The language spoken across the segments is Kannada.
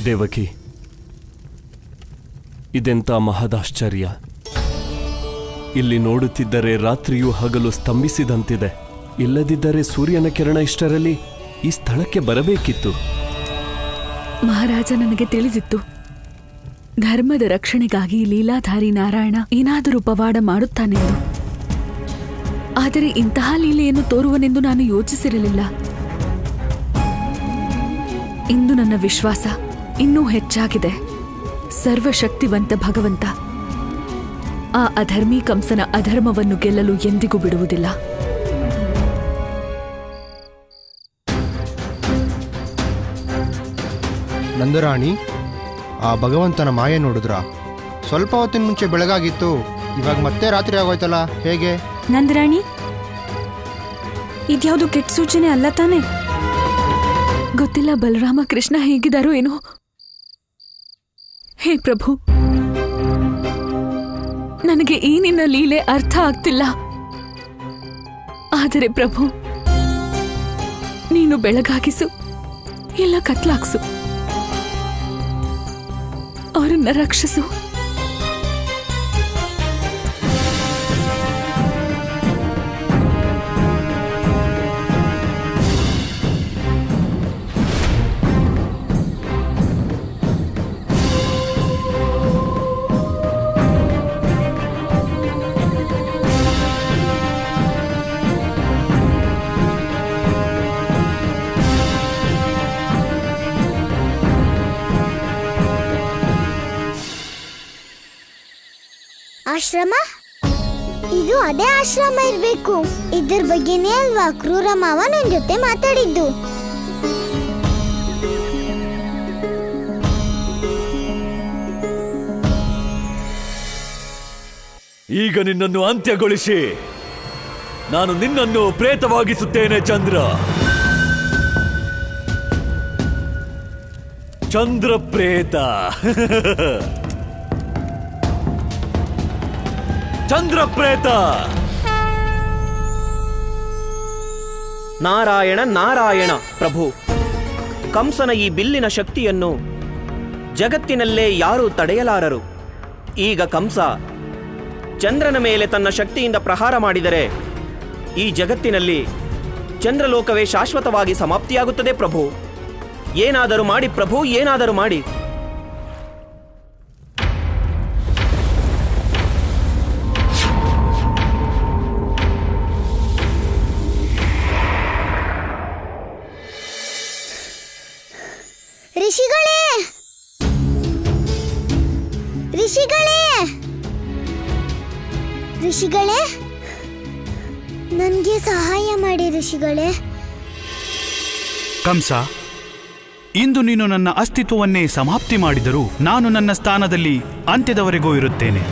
ದೇವಕಿ, ಇದೆಂಥ ಮಹದಾಶ್ಚರ್ಯ! ಇಲ್ಲಿ ನೋಡುತ್ತಿದ್ದರೆ ರಾತ್ರಿಯೂ ಹಗಲು ಸ್ತಂಭಿಸಿದಂತಿದೆ. ಇಲ್ಲದಿದ್ದರೆ ಸೂರ್ಯನ ಕಿರಣ ಇಷ್ಟರಲ್ಲಿ ಈ ಸ್ಥಳಕ್ಕೆ ಬರಬೇಕಿತ್ತು. ಮಹಾರಾಜ, ನನಗೆ ತಿಳಿದಿತ್ತು ಧರ್ಮದ ರಕ್ಷಣೆಗಾಗಿ ಲೀಲಾಧಾರಿ ನಾರಾಯಣ ಏನಾದರೂ ಪವಾಡ ಮಾಡುತ್ತಾನೆಂದು. ಆದರೆ ಇಂತಹ ಲೀಲೆಯನ್ನು ತೋರುವನೆಂದು ನಾನು ಯೋಚಿಸಿರಲಿಲ್ಲ. ಇಂದು ನನ್ನ ವಿಶ್ವಾಸ ಇನ್ನೂ ಹೆಚ್ಚಾಗಿದೆ. ಸರ್ವಶಕ್ತಿವಂತ ಭಗವಂತ ಆ ಅಧರ್ಮೀ ಕಂಸನ ಅಧರ್ಮವನ್ನು ಗೆಲ್ಲಲು ಎಂದಿಗೂ ಬಿಡುವುದಿಲ್ಲ. ನಂದರಾಣಿ, ಆ ಭಗವಂತನ ಮಾಯೆ ನೋಡಿದ್ರಾ? ಸ್ವಲ್ಪ ಹೊತ್ತಿನ ಮುಂಚೆ ಬೆಳಗಾಗಿತ್ತು, ಇವಾಗ ಮತ್ತೆ ರಾತ್ರಿ ಆಗೋಯ್ತಲ್ಲ, ಹೇಗೆ? ನಂದರಾಣಿ, ಇದ್ಯಾವುದು ಕೆಟ್ಟ ಸೂಚನೆ ಅಲ್ಲ ತಾನೆ? ಗೊತ್ತಿಲ್ಲ ಬಲರಾಮ ಕೃಷ್ಣ ಹೇಗಿದ್ದಾರೋ ಏನೋ. ಹೇ ಪ್ರಭು, ನನಗೆ ಈ ನಿನ್ನ ಲೀಲೆ ಅರ್ಥ ಆಗ್ತಿಲ್ಲ. ಆದರೆ ಪ್ರಭು, ನೀನು ಬೆಳಗಾಗಿಸು, ಇಲ್ಲ ಕತ್ಲಾಕ್ಸು, ಅವರನ್ನ ರಕ್ಷಿಸು. ಆಶ್ರಮ? ಇದು ಅದೇ ಆಶ್ರಮ ಇರ್ಬೇಕು. ಇದ್ರ ಬಗ್ಗೆನೇ ಅಲ್ವಾ ಕ್ರೂರ ಮಾವ ನನ್ ಜೊತೆ ಮಾತಾಡಿದ್ದು. ಈಗ ನಿನ್ನನ್ನು ಅಂತ್ಯಗೊಳಿಸಿ ನಾನು ನಿನ್ನನ್ನು ಪ್ರೇತವಾಗಿಸುತ್ತೇನೆ. ಚಂದ್ರ ಪ್ರೇತ. ಚಂದ್ರಪ್ರೇತ. ನಾರಾಯಣ ನಾರಾಯಣ ಪ್ರಭು, ಕಂಸನ ಈ ಬಿಲ್ಲಿನ ಶಕ್ತಿಯನ್ನು ಜಗತ್ತಿನಲ್ಲೇ ಯಾರೂ ತಡೆಯಲಾರರು. ಈಗ ಕಂಸ ಚಂದ್ರನ ಮೇಲೆ ತನ್ನ ಶಕ್ತಿಯಿಂದ ಪ್ರಹಾರ ಮಾಡಿದರೆ ಈ ಜಗತ್ತಿನಲ್ಲಿ ಚಂದ್ರಲೋಕವೇ ಶಾಶ್ವತವಾಗಿ ಸಮಾಪ್ತಿಯಾಗುತ್ತದೆ. ಪ್ರಭು, ಏನಾದರೂ ಮಾಡಿ ಪ್ರಭು, ಏನಾದರೂ ಮಾಡಿ. ಋಷಿಗಳೇ, ಋಷಿಗಳೇ, ಋಷಿಗಳೇ, ನನಗೆ ಸಹಾಯ ಮಾಡಿ ಋಷಿಗಳೇ. ಕಂಸ, ಇಂದು ನೀನು ನನ್ನ ಅಸ್ತಿತ್ವವನ್ನೇ ಸಮಾಪ್ತಿ ಮಾಡಿದರೂ ನಾನು ನನ್ನ ಸ್ಥಾನದಲ್ಲಿ ಅಂತ್ಯದವರೆಗೂ ಇರುತ್ತೇನೆ.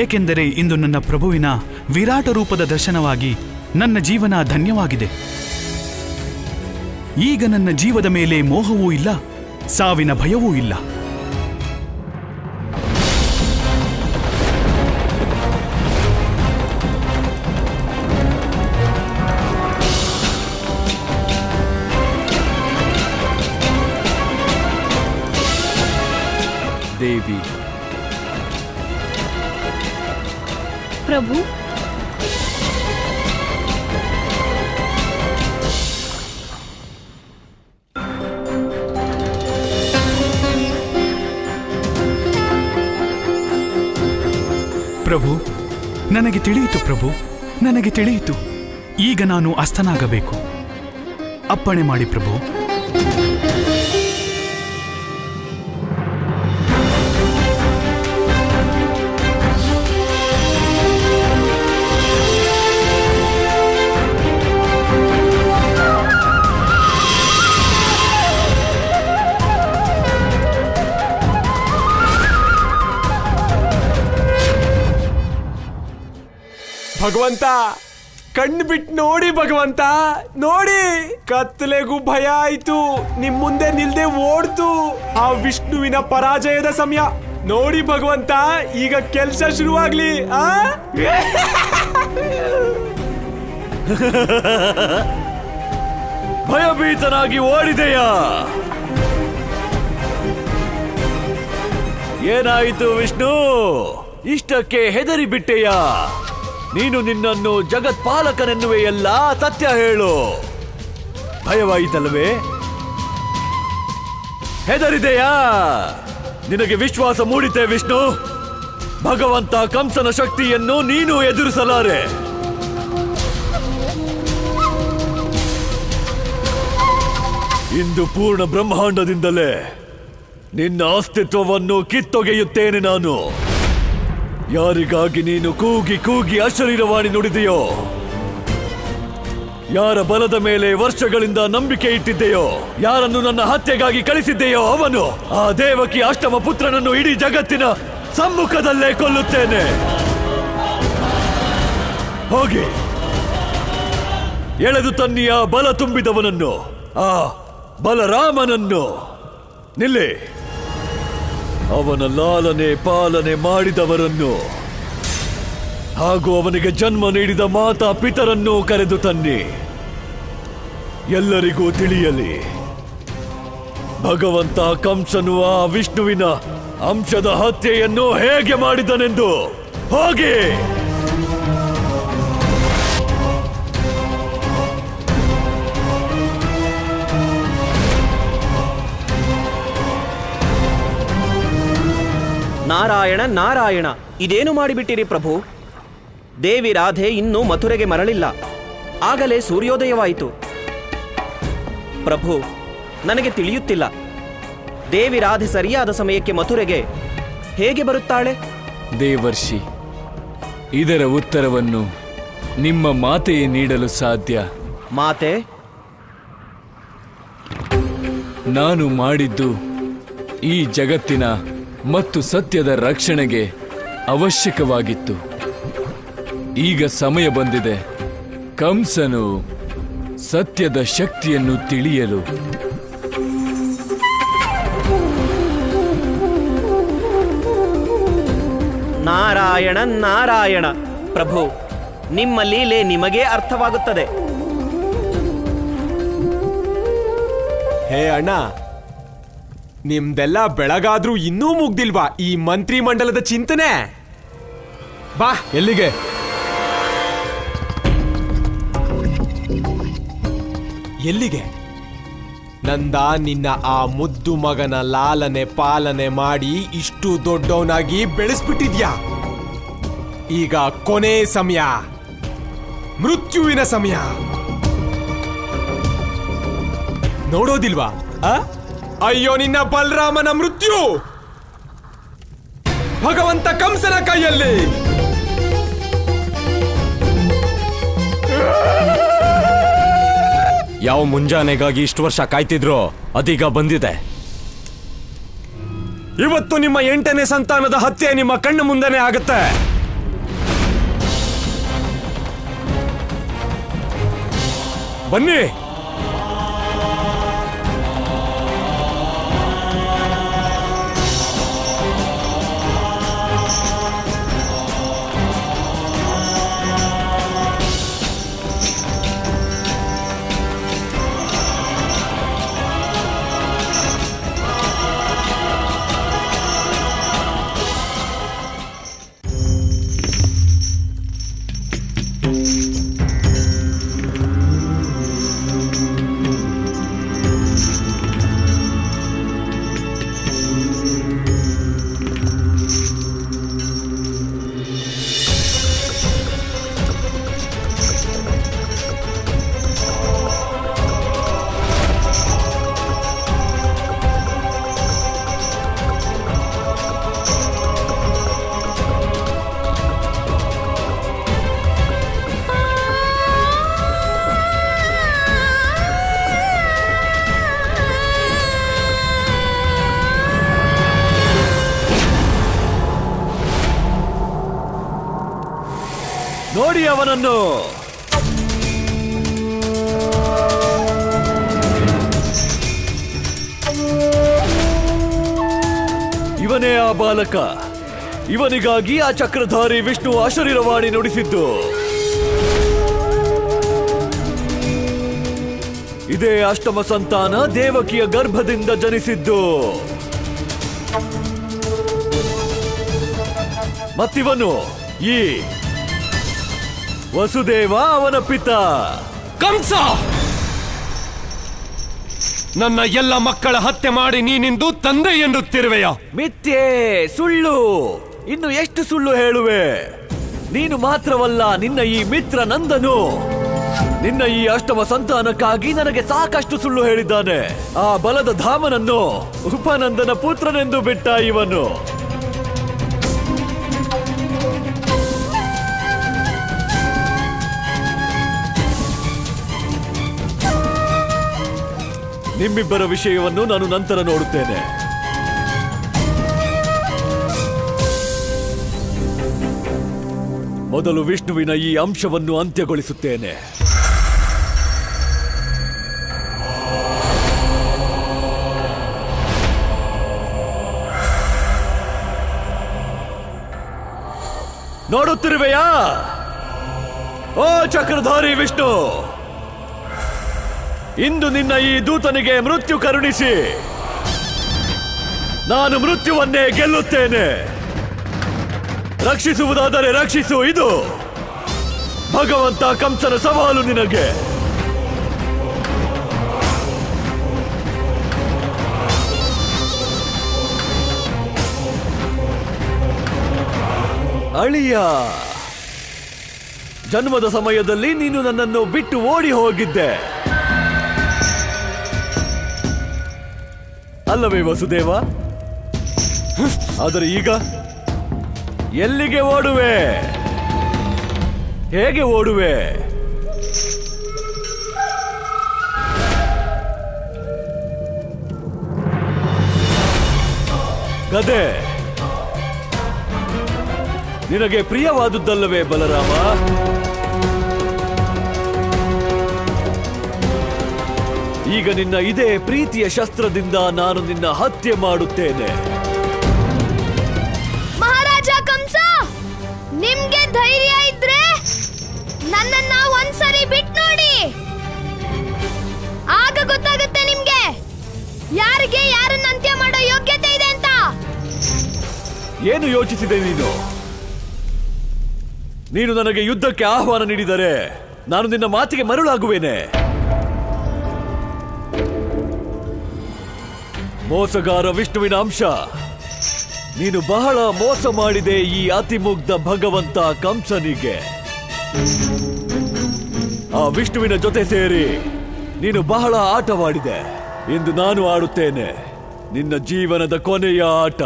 ಏಕೆಂದರೆ ಇಂದು ನನ್ನ ಪ್ರಭುವಿನ ವಿರಾಟ ರೂಪದ ದರ್ಶನವಾಗಿ ನನ್ನ ಜೀವನ ಧನ್ಯವಾಗಿದೆ. ಈಗ ನನ್ನ ಜೀವದ ಮೇಲೆ ಮೋಹವೂ ಇಲ್ಲ, ಸಾವಿನ ಭಯವೂ ಇಲ್ಲ. ದೇವಿ, ಪ್ರಭು, ಪ್ರಭು, ನನಗೆ ತಿಳಿಯಿತು ಪ್ರಭು, ನನಗೆ ತಿಳಿಯಿತು. ಈಗ ನಾನು ಅಸ್ತನಾಗಬೇಕು. ಅಪ್ಪಣೆ ಮಾಡಿ ಪ್ರಭು. ಭಗವಂತ, ಕಣ್ಣು ಬಿಟ್ಟು ನೋಡಿ ಭಗವಂತ, ನೋಡಿ. ಕತ್ತಲೆಗೂ ಭಯ ಆಯ್ತು, ನಿಮ್ ಮುಂದೆ ನಿಲ್ದೆ ಓಡ್ತು. ಆ ವಿಷ್ಣುವಿನ ಪರಾಜಯದ ಸಮಯ. ನೋಡಿ ಭಗವಂತ, ಈಗ ಕೆಲಸ ಶುರುವಾಗ್ಲಿ. ಭಯಭೀತನಾಗಿ ಓಡಿದೆಯಾ? ಏನಾಯಿತು ವಿಷ್ಣು? ಇಷ್ಟಕ್ಕೆ ಹೆದರಿ ಬಿಟ್ಟೆಯಾ? ನೀನು ನಿನ್ನನ್ನು ಜಗತ್ಪಾಲಕನೆನ್ನುವೆಯಲ್ಲ, ಸತ್ಯ ಹೇಳು. ಭಯವಾಯಿತಲ್ಲವೇ? ಹೆದರಿದೆಯಾ? ನಿನಗೆ ವಿಶ್ವಾಸ ಮೂಡಿತೆ ವಿಷ್ಣು? ಭಗವಂತ ಕಂಸನ ಶಕ್ತಿಯನ್ನು ನೀನು ಎದುರಿಸಲಾರೆ. ಇಂದು ಪೂರ್ಣ ಬ್ರಹ್ಮಾಂಡದಿಂದಲೇ ನಿನ್ನ ಅಸ್ತಿತ್ವವನ್ನು ಕಿತ್ತೊಗೆಯುತ್ತೇನೆ ನಾನು. ಯಾರಿಗಾಗಿ ನೀನು ಕೂಗಿ ಕೂಗಿ ಅಶರೀರವಾಣಿ ನುಡಿದೆಯೋ, ಯಾರ ಬಲದ ಮೇಲೆ ವರ್ಷಗಳಿಂದ ನಂಬಿಕೆ ಇಟ್ಟಿದ್ದೆಯೋ, ಯಾರನ್ನು ನನ್ನ ಹತ್ಯೆಗಾಗಿ ಕಳಿಸಿದ್ದೆಯೋ ಅವನು, ಆ ದೇವಕಿ ಅಷ್ಟಮ ಪುತ್ರನನ್ನು ಇಡೀ ಜಗತ್ತಿನ ಸಮ್ಮುಖದಲ್ಲೇ ಕೊಲ್ಲುತ್ತೇನೆ. ಹೋಗಿ ಎಳೆದು ತನ್ನಿಯ ಬಲ ತುಂಬಿದವನನ್ನು, ಆ ಬಲರಾಮನನ್ನು. ನಿಲ್ಲಿ, ಅವನ ಲಾಲನೆ ಪಾಲನೆ ಮಾಡಿದವರನ್ನು ಹಾಗೂ ಅವನಿಗೆ ಜನ್ಮ ನೀಡಿದ ಮಾತಾ ಪಿತರನ್ನು ಕರೆದು ತನ್ನಿ. ಎಲ್ಲರಿಗೂ ತಿಳಿಯಲಿ, ಭಗವಂತ ಕಂಸನು ಆ ವಿಷ್ಣುವಿನ ಅಂಶದ ಹತ್ಯೆಯನ್ನು ಹೇಗೆ ಮಾಡಿದನೆಂದು. ಹೋಗಿ. ನಾರಾಯಣ ನಾರಾಯಣ, ಇದೇನು ಮಾಡಿಬಿಟ್ಟಿರಿ ಪ್ರಭು? ದೇವಿ ರಾಧೆ ಇನ್ನೂ ಮಥುರೆಗೆ ಮರಳಿಲ್ಲ. ಆಗಲೇ ಸೂರ್ಯೋದಯವಾಯಿತು. ಪ್ರಭು, ನನಗೆ ತಿಳಿಯುತ್ತಿಲ್ಲ, ದೇವಿ ರಾಧೆ ಸರಿಯಾದ ಸಮಯಕ್ಕೆ ಮಥುರೆಗೆ ಹೇಗೆ ಬರುತ್ತಾಳೆ? ದೇವರ್ಷಿ, ಇದರ ಉತ್ತರವನ್ನು ನಿಮ್ಮ ಮಾತೆಯೇ ನೀಡಲು ಸಾಧ್ಯ. ಮಾತೆ? ನಾನು ಮಾಡಿದ್ದು ಈ ಜಗತ್ತಿನ ಮತ್ತು ಸತ್ಯದ ರಕ್ಷಣೆಗೆ ಅವಶ್ಯಕವಾಗಿತ್ತು. ಈಗ ಸಮಯ ಬಂದಿದೆ ಕಂಸನು ಸತ್ಯದ ಶಕ್ತಿಯನ್ನು ತಿಳಿಯಲು. ನಾರಾಯಣ ನಾರಾಯಣ. ಪ್ರಭು, ನಿಮ್ಮ ಲೀಲೆ ನಿಮಗೇ ಅರ್ಥವಾಗುತ್ತದೆ. ಹೇ ಅಣ್ಣ, ನಿಮ್ದೆಲ್ಲ ಬೆಳಗಾದ್ರೂ ಇನ್ನೂ ಮುಗ್ದಿಲ್ವಾ ಈ ಮಂತ್ರಿ ಮಂಡಲದ ಚಿಂತನೆ? ಬಾ. ಎಲ್ಲಿಗೆ? ಎಲ್ಲಿಗೆ? ನಂದ ನಿನ್ನ ಆ ಮುದ್ದು ಮಗನ ಲಾಲನೆ ಪಾಲನೆ ಮಾಡಿ ಇಷ್ಟು ದೊಡ್ಡವನಾಗಿ ಬೆಳೆಸ್ಬಿಟ್ಟಿದ್ಯಾ. ಈಗ ಕೊನೆ ಸಮಯ, ಮೃತ್ಯುವಿನ ಸಮಯ. ನೋಡೋದಿಲ್ವಾ? ಅಯ್ಯೋ, ನಿನ್ನ ಬಲರಾಮನ ಮೃತ್ಯು ಭಗವಂತ ಕಂಸನ ಕೈಯಲ್ಲಿ. ಯಾವ ಮುಂಜಾನೆಗಾಗಿ ಇಷ್ಟು ವರ್ಷ ಕಾಯ್ತಿದ್ರೋ ಅದೀಗ ಬಂದಿದೆ. ಇವತ್ತು ನಿಮ್ಮ 8ನೇ ಸಂತಾನದ ಹತ್ಯೆ ನಿಮ್ಮ ಕಣ್ಣು ಮುಂದೆನೇ ಆಗುತ್ತೆ. ಬನ್ನಿ. ನೋಡಿ ಅವನನ್ನು. ಇವನೇ ಆ ಬಾಲಕ. ಇವನಿಗಾಗಿ ಆ ಚಕ್ರಧಾರಿ ವಿಷ್ಣು ಅಶರೀರವಾಣಿ ನುಡಿಸಿದ್ದು. ಇದೇ ಅಷ್ಟಮ ಸಂತಾನ ದೇವಕಿಯ ಗರ್ಭದಿಂದ ಜನಿಸಿದ್ದು. ಮತ್ತಿವನು ಈ ವಸುದೇವ ಅವನ ಪಿತ. ಕಂಸ, ನನ್ನ ಎಲ್ಲ ಮಕ್ಕಳ ಹತ್ಯೆ ಮಾಡಿ ನೀನಿಂದು ತಂದೆ ಎನ್ನುತ್ತಿರುವೆಯ? ಮಿಥ್ಯೆ, ಸುಳ್ಳು. ಇನ್ನು ಎಷ್ಟು ಸುಳ್ಳು ಹೇಳುವೆ? ನೀನು ಮಾತ್ರವಲ್ಲ, ನಿನ್ನ ಈ ಮಿತ್ರ ನಂದನು ನಿನ್ನ ಈ ಅಷ್ಟಮ ಸಂತಾನಕ್ಕಾಗಿ ನನಗೆ ಸಾಕಷ್ಟು ಸುಳ್ಳು ಹೇಳಿದ್ದಾನೆ. ಆ ಬಲದ ಧಾಮನನ್ನು ಉಪನಂದನ ಪುತ್ರನೆಂದು ಬಿಟ್ಟ ಇವನು. ನಿಮ್ಮಿಬ್ಬರ ವಿಷಯವನ್ನು ನಾನು ನಂತರ ನೋಡುತ್ತೇನೆ. ಮೊದಲು ವಿಷ್ಣುವಿನ ಈ ಅಂಶವನ್ನು ಅಂತ್ಯಗೊಳಿಸುತ್ತೇನೆ. ನೋಡುತ್ತಿರುವೆಯಾ? ಓ ಚಕ್ರಧಾರಿ ವಿಷ್ಣು, ಇಂದು ನಿನ್ನ ಈ ದೂತನಿಗೆ ಮೃತ್ಯು ಕರುಣಿಸಿ ನಾನು ಮೃತ್ಯುವನ್ನೇ ಗೆಲ್ಲುತ್ತೇನೆ. ರಕ್ಷಿಸುವುದಾದರೆ ರಕ್ಷಿಸು. ಇದು ಭಗವಂತ ಕಂಸನ ಸವಾಲು ನಿನಗೆ. ಅಳಿಯ, ಜನ್ಮದ ಸಮಯದಲ್ಲಿ ನೀನು ನನ್ನನ್ನು ಬಿಟ್ಟು ಓಡಿ ಹೋಗಿದ್ದೆ ಅಲ್ಲವೇ ವಸುದೇವ? ಆದರೆ ಈಗ ಎಲ್ಲಿಗೆ ಓಡುವೆ? ಹೇಗೆ ಓಡುವೆ? ಗದೆ ನಿನಗೆ ಪ್ರಿಯವಾದುದಲ್ಲವೇ ಬಲರಾಮ? ಈಗ ನಿನ್ನ ಇದೇ ಪ್ರೀತಿಯ ಶಸ್ತ್ರದಿಂದ ನಾನು ನಿನ್ನ ಹತ್ಯೆ ಮಾಡುತ್ತೇನೆ. ಮಹಾರಾಜ ಕಂಸ, ನಿಮ್ಗೆ ಧೈರ್ಯ ಇದ್ರೆ ನನ್ನನ್ನ ಒಂದ್ಸರಿ ಬಿಟ್ಟು ನೋಡಿ. ಆಗ ಗೊತ್ತಾಗುತ್ತೆ ನಿಮ್ಗೆ ಯಾರಿಗೆ ಯಾರನ್ನ ಅಂತ್ಯ ಮಾಡೋ ಯೋಗ್ಯತೆ ಇದೆ ಅಂತ. ಏನು ಯೋಚಿಸಿದೆ ನೀನು? ನೀನು ನನಗೆ ಯುದ್ಧಕ್ಕೆ ಆಹ್ವಾನ ನೀಡಿದರೆ ನಾನು ನಿನ್ನ ಮಾತಿಗೆ ಮರುಳಾಗುವೇನೆ. ಮೋಸಗಾರ ವಿಷ್ಣುವಿನ ಅಂಶ, ನೀನು ಬಹಳ ಮೋಸ ಮಾಡಿದೆ ಈ ಅತಿಮುಗ್ಧ ಭಗವಂತ ಕಂಸನಿಗೆ. ಆ ವಿಷ್ಣುವಿನ ಜೊತೆ ಸೇರಿ ನೀನು ಬಹಳ ಆಟವಾಡಿದೆ. ಇಂದು ನಾನು ಆಡುತ್ತೇನೆ ನಿನ್ನ ಜೀವನದ ಕೊನೆಯ ಆಟ.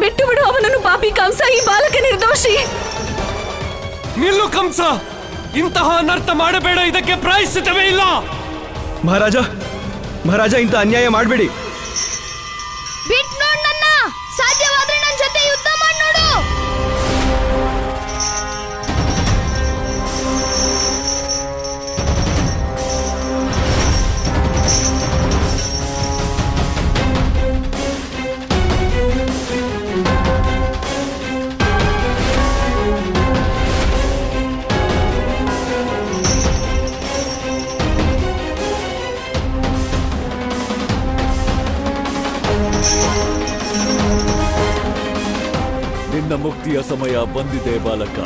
ಬಿಟ್ಟು ಬಿಡು ಅವನನ್ನು ಪಾಪಿ ಕಂಸ. ಈ ಬಾಲಕ ನಿರ್ದೋಷಿ. ನಿಲ್ಲು ಕಂಸ, ಇಂತಹ ಅನರ್ಥ ಮಾಡಬೇಡ. ಇದಕ್ಕೆ ಪ್ರಾಯಶ್ಚಿತ್ತವೇ ಇಲ್ಲ. ಮಹಾರಾಜ, ಮಹಾರಾಜ, ಇಂಥ ಅನ್ಯಾಯ ಮಾಡಬೇಡಿ. ಬಿಟ್ಟು ನೋಡ್ ನನ್ನ. ಸಾಧ್ಯವಾದ್ರೆ ನನ್ನ ಜೊತೆ ಯುದ್ಧ ಮಾಡಿ ನೋಡು. ನಿನ್ನ ಮುಕ್ತಿಯ ಸಮಯ ಬಂದಿದೆ ಬಾಲಕ.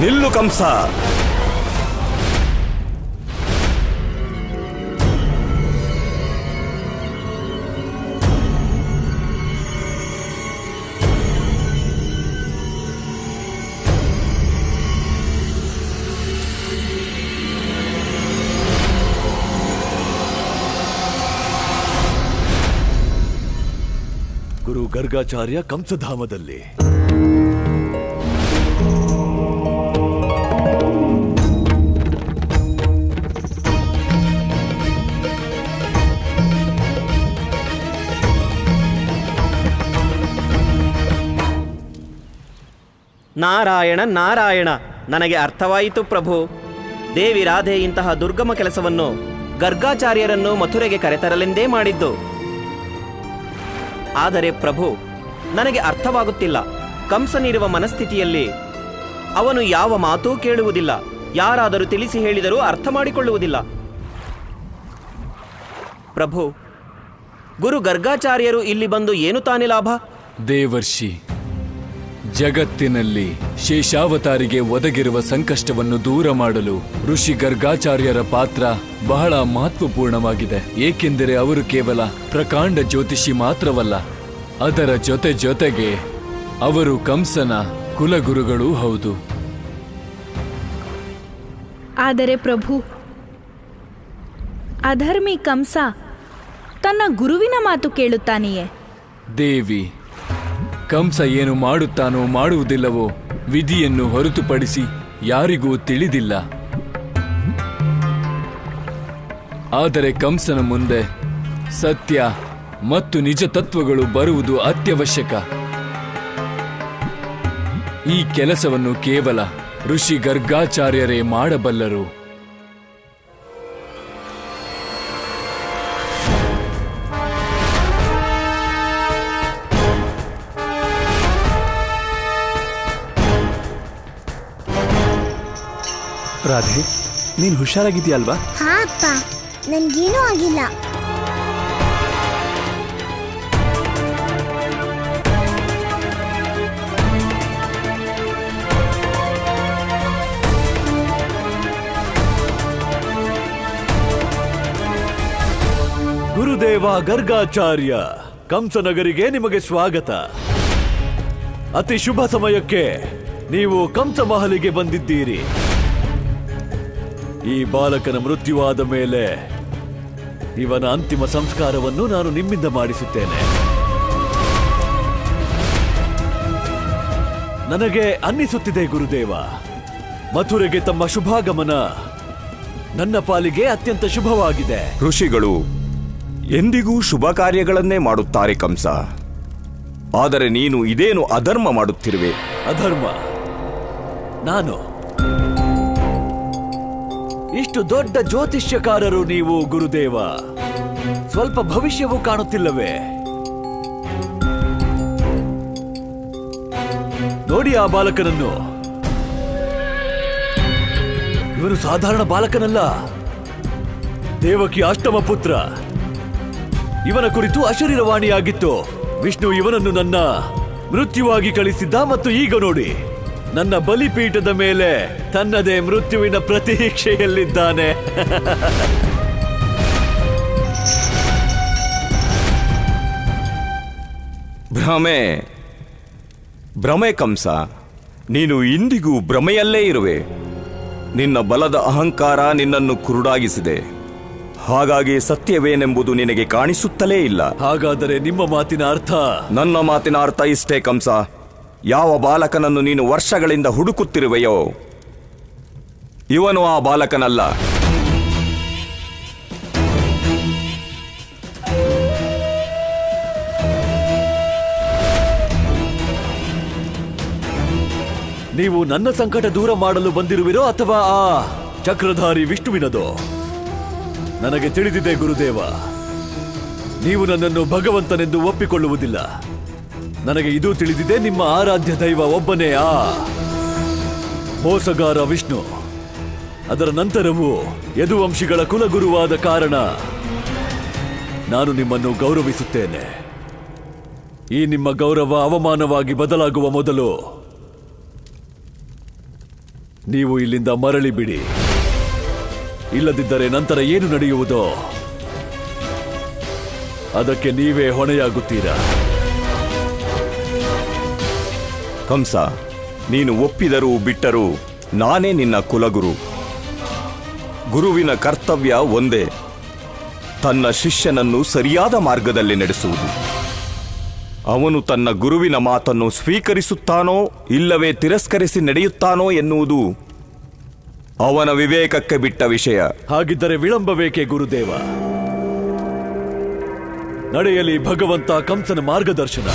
ನಿಲ್ಲು ಕಂಸ. ಗುರು ಗರ್ಗಾಚಾರ್ಯ ಕಂಸಧಾಮದಲ್ಲಿ. ನಾರಾಯಣ ನಾರಾಯಣ, ನನಗೆ ಅರ್ಥವಾಯಿತು ಪ್ರಭು. ದೇವಿ ರಾಧೆ ಇಂತಹ ದುರ್ಗಮ ಕೆಲಸವನ್ನು ಗರ್ಗಾಚಾರ್ಯರನ್ನು ಮಥುರೆಗೆ ಕರೆತರಲೆಂದೇ ಮಾಡಿದ್ದು. ಆದರೆ ಪ್ರಭು, ನನಗೆ ಅರ್ಥವಾಗುತ್ತಿಲ್ಲ. ಕಂಸನಿರುವ ಮನಸ್ಥಿತಿಯಲ್ಲಿ ಅವನು ಯಾವ ಮಾತೂ ಕೇಳುವುದಿಲ್ಲ. ಯಾರಾದರೂ ತಿಳಿಸಿ ಹೇಳಿದರೂ ಅರ್ಥ ಮಾಡಿಕೊಳ್ಳುವುದಿಲ್ಲ. ಪ್ರಭು, ಗುರು ಗರ್ಗಾಚಾರ್ಯರು ಇಲ್ಲಿ ಬಂದು ಏನು ತಾನೇ ಲಾಭ? ದೇವರ್ಷಿ, ಜಗತ್ತಿನಲ್ಲಿ ಶೇಷಾವತಾರಿಗೆ ಒದಗಿರುವ ಸಂಕಷ್ಟವನ್ನು ದೂರ ಮಾಡಲು ಋಷಿ ಗರ್ಗಾಚಾರ್ಯರ ಪಾತ್ರ ಬಹಳ ಮಹತ್ವಪೂರ್ಣವಾಗಿದೆ. ಏಕೆಂದರೆ ಅವರು ಕೇವಲ ಪ್ರಕಾಂಡ ಜ್ಯೋತಿಷಿ ಮಾತ್ರವಲ್ಲ, ಅದರ ಜೊತೆಗೆ ಅವರು ಕಂಸನ ಕುಲಗುರುಗಳೂ ಹೌದು. ಆದರೆ ಪ್ರಭು, ಅಧರ್ಮಿ ಕಂಸ ತನ್ನ ಗುರುವಿನ ಮಾತು ಕೇಳುತ್ತಾನೆಯೇ? ದೇವಿ, ಕಂಸ ಏನು ಮಾಡುತ್ತಾನೋ ಮಾಡುವುದಿಲ್ಲವೋ ವಿಧಿಯನ್ನು ಹೊರತುಪಡಿಸಿ ಯಾರಿಗೂ ತಿಳಿದಿಲ್ಲ. ಆದರೆ ಕಂಸನ ಮುಂದೆ ಸತ್ಯ ಮತ್ತು ನಿಜ ತತ್ವಗಳು ಬರುವುದು ಅತ್ಯವಶ್ಯಕ. ಈ ಕೆಲಸವನ್ನು ಕೇವಲ ಋಷಿ ಗರ್ಗಾಚಾರ್ಯರೇ ಮಾಡಬಲ್ಲರು. ರಾಧೆ, ನೀನು ಹುಷಾರಾಗಿದೆಯಲ್ವಾ? ಹಾ ಅಪ್ಪ, ನನ್ಗೇನೂ ಆಗಿಲ್ಲ. ಗುರುದೇವ ಗರ್ಗಾಚಾರ್ಯ, ಕಂಸನಗರಿಗೆ ನಿಮಗೆ ಸ್ವಾಗತ. ಅತಿ ಶುಭ ಸಮಯಕ್ಕೆ ನೀವು ಕಂಸ ಮಹಲಿಗೆ ಬಂದಿದ್ದೀರಿ. ಈ ಬಾಲಕನ ಮೃತ್ಯುವಾದ ಮೇಲೆ ಇವನ ಅಂತಿಮ ಸಂಸ್ಕಾರವನ್ನು ನಾನು ನಿಮ್ಮಿಂದ ಮಾಡಿಸುತ್ತೇನೆ. ನನಗೆ ಅನ್ನಿಸುತ್ತಿದೆ ಗುರುದೇವ, ಮಥುರೆಗೆ ತಮ್ಮ ಶುಭಾಗಮನ ನನ್ನ ಪಾಲಿಗೆ ಅತ್ಯಂತ ಶುಭವಾಗಿದೆ. ಋಷಿಗಳು ಎಂದಿಗೂ ಶುಭ ಕಾರ್ಯಗಳನ್ನೇ ಮಾಡುತ್ತಾರೆ ಕಂಸ. ಆದರೆ ನೀನು ಇದೇನು ಅಧರ್ಮ ಮಾಡುತ್ತಿರುವೆ? ಅಧರ್ಮ? ನಾನು? ಇಷ್ಟು ದೊಡ್ಡ ಜ್ಯೋತಿಷ್ಯಕಾರರು ನೀವು ಗುರುದೇವ, ಸ್ವಲ್ಪ ಭವಿಷ್ಯವೂ ಕಾಣುತ್ತಿಲ್ಲವೇ? ನೋಡಿ ಆ ಬಾಲಕನನ್ನು. ಇವನು ಸಾಧಾರಣ ಬಾಲಕನಲ್ಲ, ದೇವಕಿ ಅಷ್ಟಮ ಪುತ್ರ. ಇವನ ಕುರಿತು ಅಶರೀರವಾಣಿಯಾಗಿತ್ತು. ವಿಷ್ಣು ಇವನನ್ನು ನನ್ನ ಮೃತ್ಯುವಾಗಿ ಕಳಿಸಿದ್ದ. ಮತ್ತು ಈಗ ನೋಡಿ, ನನ್ನ ಬಲಿಪೀಠದ ಮೇಲೆ ತನ್ನದೇ ಮೃತ್ಯುವಿನ ಪ್ರತೀಕ್ಷೆಯಲ್ಲಿದ್ದಾನೆ. ಭ್ರಮೆ ಕಂಸ, ನೀನು ಇಂದಿಗೂ ಭ್ರಮೆಯಲ್ಲೇ ಇರುವೆ. ನಿನ್ನ ಬಲದ ಅಹಂಕಾರ ನಿನ್ನನ್ನು ಕುರುಡಾಗಿಸಿದೆ. ಹಾಗಾಗಿ ಸತ್ಯವೇನೆಂಬುದು ನಿನಗೆ ಕಾಣಿಸುತ್ತಲೇ ಇಲ್ಲ. ಹಾಗಾದರೆ ನಿಮ್ಮ ಮಾತಿನ ಅರ್ಥ? ನನ್ನ ಮಾತಿನ ಅರ್ಥ ಇಷ್ಟೇ ಕಂಸ. ಯಾವ ಬಾಲಕನನ್ನು ನೀನು ವರ್ಷಗಳಿಂದ ಹುಡುಕುತ್ತಿರುವೆಯೋ ಇವನು ಆ ಬಾಲಕನಲ್ಲ. ನೀವು ನನ್ನ ಸಂಕಟ ದೂರ ಮಾಡಲು ಬಂದಿರುವಿರೋ ಅಥವಾ ಆ ಚಕ್ರಧಾರಿ ವಿಷ್ಣುವಿನದೋ? ನನಗೆ ತಿಳಿದಿದೆ ಗುರುದೇವ, ನೀವು ನನ್ನನ್ನು ಭಗವಂತನೆಂದು ಒಪ್ಪಿಕೊಳ್ಳುವುದಿಲ್ಲ. ನನಗೆ ಇದು ತಿಳಿದಿದೆ, ನಿಮ್ಮ ಆರಾಧ್ಯ ದೈವ ಒಬ್ಬನೇ, ಆ ಮೋಸಗಾರ ವಿಷ್ಣು. ಅದರ ನಂತರವೂ ಯದುವಂಶಿಗಳ ಕುಲಗುರುವಾದ ಕಾರಣ ನಾನು ನಿಮ್ಮನ್ನು ಗೌರವಿಸುತ್ತೇನೆ. ಈ ನಿಮ್ಮ ಗೌರವ ಅವಮಾನವಾಗಿ ಬದಲಾಗುವ ಮೊದಲು ನೀವು ಇಲ್ಲಿಂದ ಮರಳಿ ಬಿಡಿ. ಇಲ್ಲದಿದ್ದರೆ ನಂತರ ಏನು ನಡೆಯುವುದೋ ಅದಕ್ಕೆ ನೀವೇ ಹೊಣೆಯಾಗುತ್ತೀರಾ. ಕಂಸ, ನೀನು ಒಪ್ಪಿದರೂ ಬಿಟ್ಟರೂ ನಾನೇ ನಿನ್ನ ಕುಲಗುರು. ಗುರುವಿನ ಕರ್ತವ್ಯ ಒಂದೇ, ತನ್ನ ಶಿಷ್ಯನನ್ನು ಸರಿಯಾದ ಮಾರ್ಗದಲ್ಲಿ ನಡೆಸುವುದು. ಅವನು ತನ್ನ ಗುರುವಿನ ಮಾತನ್ನು ಸ್ವೀಕರಿಸುತ್ತಾನೋ ಇಲ್ಲವೇ ತಿರಸ್ಕರಿಸಿ ನಡೆಯುತ್ತಾನೋ ಎನ್ನುವುದು ಅವನ ವಿವೇಕಕ್ಕೆ ಬಿಟ್ಟ ವಿಷಯ. ಹಾಗಿದ್ದರೆ ವಿಳಂಬಬೇಕೆ ಗುರುದೇವ? ನಡೆಯಲಿ ಭಗವಂತ ಕಂಸನ ಮಾರ್ಗದರ್ಶನ.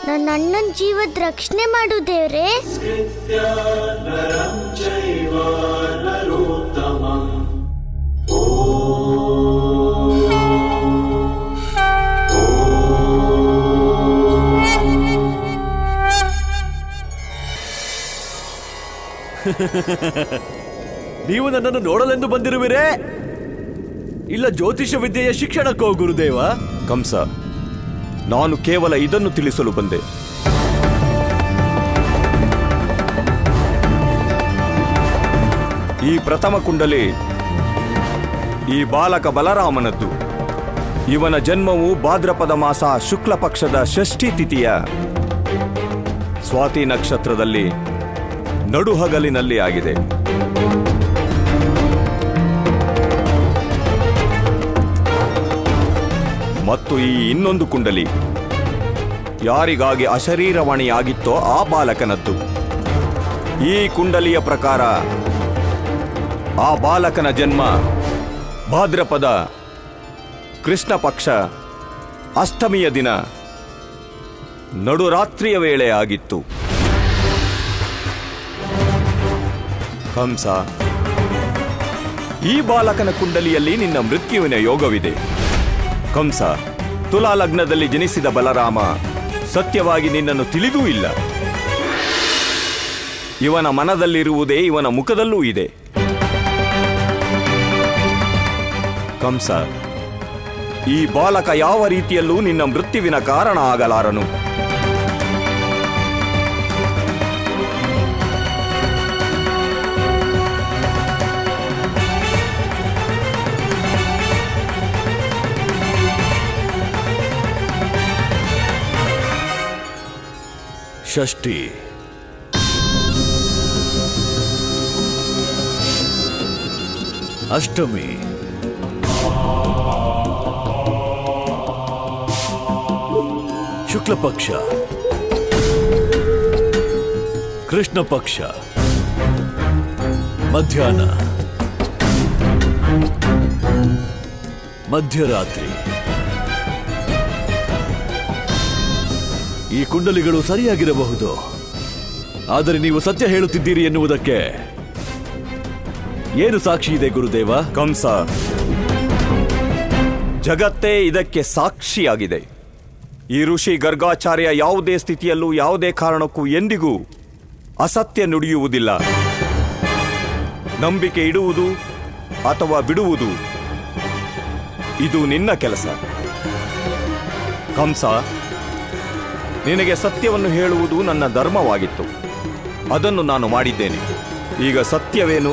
ನನ್ನ ಅಣ್ಣನ ಜೀವದ ರಕ್ಷಣೆ ಮಾಡು ದೇವ್ರೆ. ನೀವು ನನ್ನನ್ನು ನೋಡಲೆಂದು ಬಂದಿರುವಿರೇ, ಇಲ್ಲ ಜ್ಯೋತಿಷ ವಿದ್ಯೆಯ ಶಿಕ್ಷಣಕ್ಕೋ ಗುರುದೇವ? ಕಂಸ, ನಾನು ಕೇವಲ ಇದನ್ನು ತಿಳಿಸಲು ಬಂದೆ. ಈ ಪ್ರಥಮ ಕುಂಡಲಿ ಈ ಬಾಲಕ ಬಲರಾಮನದ್ದು. ಇವನ ಜನ್ಮವು ಭಾದ್ರಪದ ಮಾಸ ಶುಕ್ಲ ಪಕ್ಷದ ಷಷ್ಠಿ ತಿಥಿಯ ಸ್ವಾತಿ ನಕ್ಷತ್ರದಲ್ಲಿ ನಡುಹಗಲಿನಲ್ಲಿ ಆಗಿದೆ. ಮತ್ತು ಈ ಇನ್ನೊಂದು ಕುಂಡಲಿ ಯಾರಿಗಾಗಿ ಅಶರೀರವಾಣಿಯಾಗಿತ್ತೋ ಆ ಬಾಲಕನದ್ದು. ಈ ಕುಂಡಲಿಯ ಪ್ರಕಾರ ಆ ಬಾಲಕನ ಜನ್ಮ ಭಾದ್ರಪದ ಕೃಷ್ಣ ಪಕ್ಷ ಅಷ್ಟಮಿಯ ದಿನ ನಡುರಾತ್ರಿಯ ವೇಳೆ ಆಗಿತ್ತು. ಕಂಸ, ಈ ಬಾಲಕನ ಕುಂಡಲಿಯಲ್ಲಿ ನಿನ್ನ ಮೃತ್ಯುವಿನ ಯೋಗವಿದೆ. ಕಂಸ, ತುಲಾ ಲಗ್ನದಲ್ಲಿ ಜನಿಸಿದ ಬಲರಾಮ ಸತ್ಯವಾಗಿ ನಿನ್ನನ್ನು ತಿಳಿದೂ ಇಲ್ಲ. ಇವನ ಮನದಲ್ಲಿರುವುದೇ ಇವನ ಮುಖದಲ್ಲೂ ಇದೆ. ಕಂಸ, ಈ ಬಾಲಕ ಯಾವ ರೀತಿಯಲ್ಲೂ ನಿನ್ನ ಮೃತ್ಯುವಿನ ಕಾರಣ ಆಗಲಾರನು. ಷಷ್ಠಿ, ಅಷ್ಟಮಿ, ಶುಕ್ಲ ಪಕ್ಷ, ಕೃಷ್ಣ ಪಕ್ಷ, ಮಧ್ಯಾಹ್ನ, ಮಧ್ಯರಾತ್ರಿ. ಈ ಕುಂಡಲಿಗಳು ಸರಿಯಾಗಿರಬಹುದು, ಆದರೆ ನೀವು ಸತ್ಯ ಹೇಳುತ್ತಿದ್ದೀರಿ ಎನ್ನುವುದಕ್ಕೆ ಏನು ಸಾಕ್ಷಿ ಇದೆ ಗುರುದೇವ? ಕಂಸ, ಜಗತ್ತೇ ಇದಕ್ಕೆ ಸಾಕ್ಷಿಯಾಗಿದೆ. ಈ ಋಷಿ ಗರ್ಗಾಚಾರ್ಯ ಯಾವುದೇ ಸ್ಥಿತಿಯಲ್ಲೂ ಯಾವುದೇ ಕಾರಣಕ್ಕೂ ಎಂದಿಗೂ ಅಸತ್ಯ ನುಡಿಯುವುದಿಲ್ಲ. ನಂಬಿಕೆ ಇಡುವುದು ಅಥವಾ ಬಿಡುವುದು ಇದು ನಿನ್ನ ಕೆಲಸ. ಕಂಸ, ನಿನಗೆ ಸತ್ಯವನ್ನು ಹೇಳುವುದು ನನ್ನ ಧರ್ಮವಾಗಿತ್ತು. ಅದನ್ನು ನಾನು ಮಾಡಿದ್ದೇನೆ. ಈಗ ಸತ್ಯವೇನು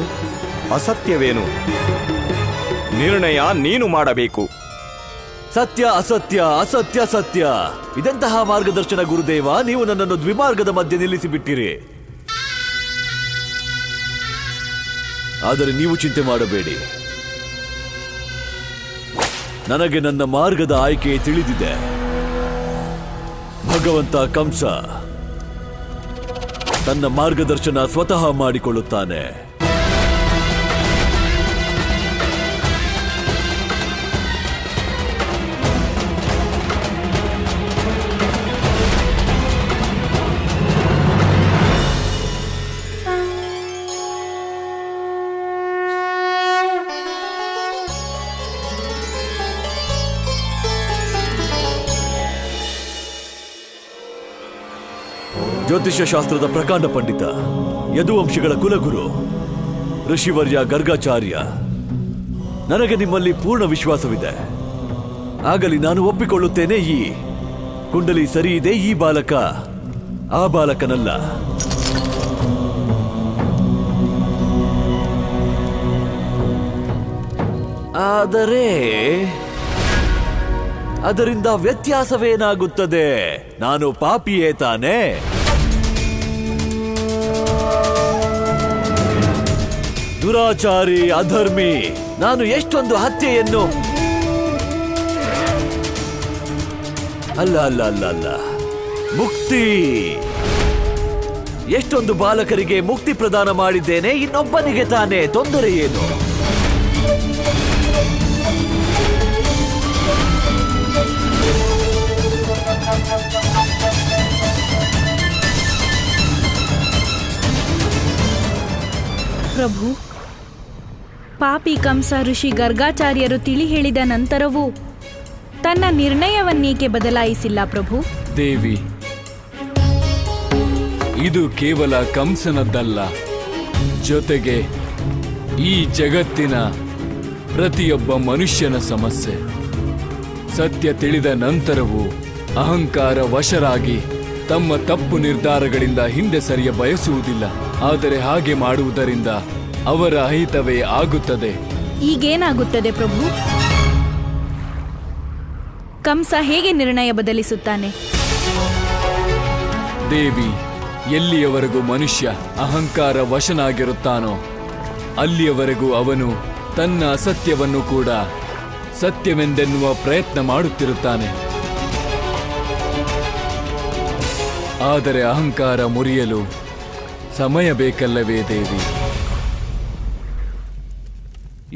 ಅಸತ್ಯವೇನು ನಿರ್ಣಯ ನೀನು ಮಾಡಬೇಕು. ಸತ್ಯ ಅಸತ್ಯ, ಅಸತ್ಯ ಸತ್ಯ, ಇದೆಂತಹ ಮಾರ್ಗದರ್ಶನ ಗುರುದೇವ? ನೀವು ನನ್ನನ್ನು ದ್ವಿಮಾರ್ಗದ ಮಧ್ಯೆ ನಿಲ್ಲಿಸಿಬಿಟ್ಟಿರಿ. ಆದರೆ ನೀವು ಚಿಂತೆ ಮಾಡಬೇಡಿ, ನನಗೆ ನನ್ನ ಮಾರ್ಗದ ಆಯ್ಕೆ ತಿಳಿದಿದೆ. ಭಗವಂತ ಕಂಸ ತನ್ನ ಮಾರ್ಗದರ್ಶನ ಸ್ವತಃ ಮಾಡಿಕೊಳ್ಳುತ್ತಾನೆ. ಜ್ಯೋತಿಷ್ಯ ಶಾಸ್ತ್ರದ ಪ್ರಕಾಂಡ ಪಂಡಿತ, ಯದುವಂಶಿಗಳ ಕುಲಗುರು, ಋಷಿವರ್ಯ ಗರ್ಗಾಚಾರ್ಯ, ನನಗೆ ನಿಮ್ಮಲ್ಲಿ ಪೂರ್ಣ ವಿಶ್ವಾಸವಿದೆ. ಆಗಲಿ ನಾನು ಒಪ್ಪಿಕೊಳ್ಳುತ್ತೇನೆ. ಈ ಕುಂಡಲಿ ಸರಿ ಇದೆ. ಈ ಬಾಲಕ ಆ ಬಾಲಕನಲ್ಲ. ಆದರೆ ಅದರಿಂದ ವ್ಯತ್ಯಾಸವೇನಾಗುತ್ತದೆ? ನಾನು ಪಾಪಿಯೇ ತಾನೇ? ದುರಾಚಾರಿ, ಅಧರ್ಮಿ. ನಾನು ಎಷ್ಟೊಂದು ಹತ್ಯೆಯನ್ನು ಅಲ್ಲ ಅಲ್ಲ ಅಲ್ಲ ಅಲ್ಲ ಮುಕ್ತಿ, ಎಷ್ಟೊಂದು ಬಾಲಕರಿಗೆ ಮುಕ್ತಿ ಪ್ರದಾನ ಮಾಡಿದ್ದೇನೆ. ಇನ್ನೊಬ್ಬನಿಗೆ ತಾನೇ ತೊಂದರೆ ಏನು? ಪ್ರಭು, ಪಾಪಿ ಕಂಸ ಋಷಿ ಗರ್ಗಾಚಾರ್ಯರು ತಿಳಿ ಹೇಳಿದ ನಂತರವೂ ತನ್ನ ನಿರ್ಣಯವನ್ನೇಕೆ ಬದಲಾಯಿಸಿಲ್ಲ ಪ್ರಭು? ದೇವಿ, ಇದು ಕೇವಲ ಕಂಸನದ್ದಲ್ಲ, ಜೊತೆಗೆ ಈ ಜಗತ್ತಿನ ಪ್ರತಿಯೊಬ್ಬ ಮನುಷ್ಯನ ಸಮಸ್ಯೆ. ಸತ್ಯ ತಿಳಿದ ನಂತರವೂ ಅಹಂಕಾರ ವಶರಾಗಿ ತಮ್ಮ ತಪ್ಪು ನಿರ್ಧಾರಗಳಿಂದ ಹಿಂದೆ ಸರಿಯ ಬಯಸುವುದಿಲ್ಲ. ಆದರೆ ಹಾಗೆ ಮಾಡುವುದರಿಂದ ಅವರ ಅಹಿತವೇ ಆಗುತ್ತದೆ. ಈಗೇನಾಗುತ್ತದೆ ಪ್ರಭು? ಕಂಸ ಹೇಗೆ ನಿರ್ಣಯ ಬದಲಿಸುತ್ತಾನೆ? ದೇವಿ, ಎಲ್ಲಿಯವರೆಗೂ ಮನುಷ್ಯ ಅಹಂಕಾರ ವಶನಾಗಿರುತ್ತಾನೋ ಅಲ್ಲಿಯವರೆಗೂ ಅವನು ತನ್ನ ಅಸತ್ಯವನ್ನು ಕೂಡ ಸತ್ಯವೆಂದೆನ್ನುವ ಪ್ರಯತ್ನ ಮಾಡುತ್ತಿರುತ್ತಾನೆ. ಆದರೆ ಅಹಂಕಾರ ಮುರಿಯಲು ಸಮಯ ಬೇಕಲ್ಲವೇ ದೇವಿ?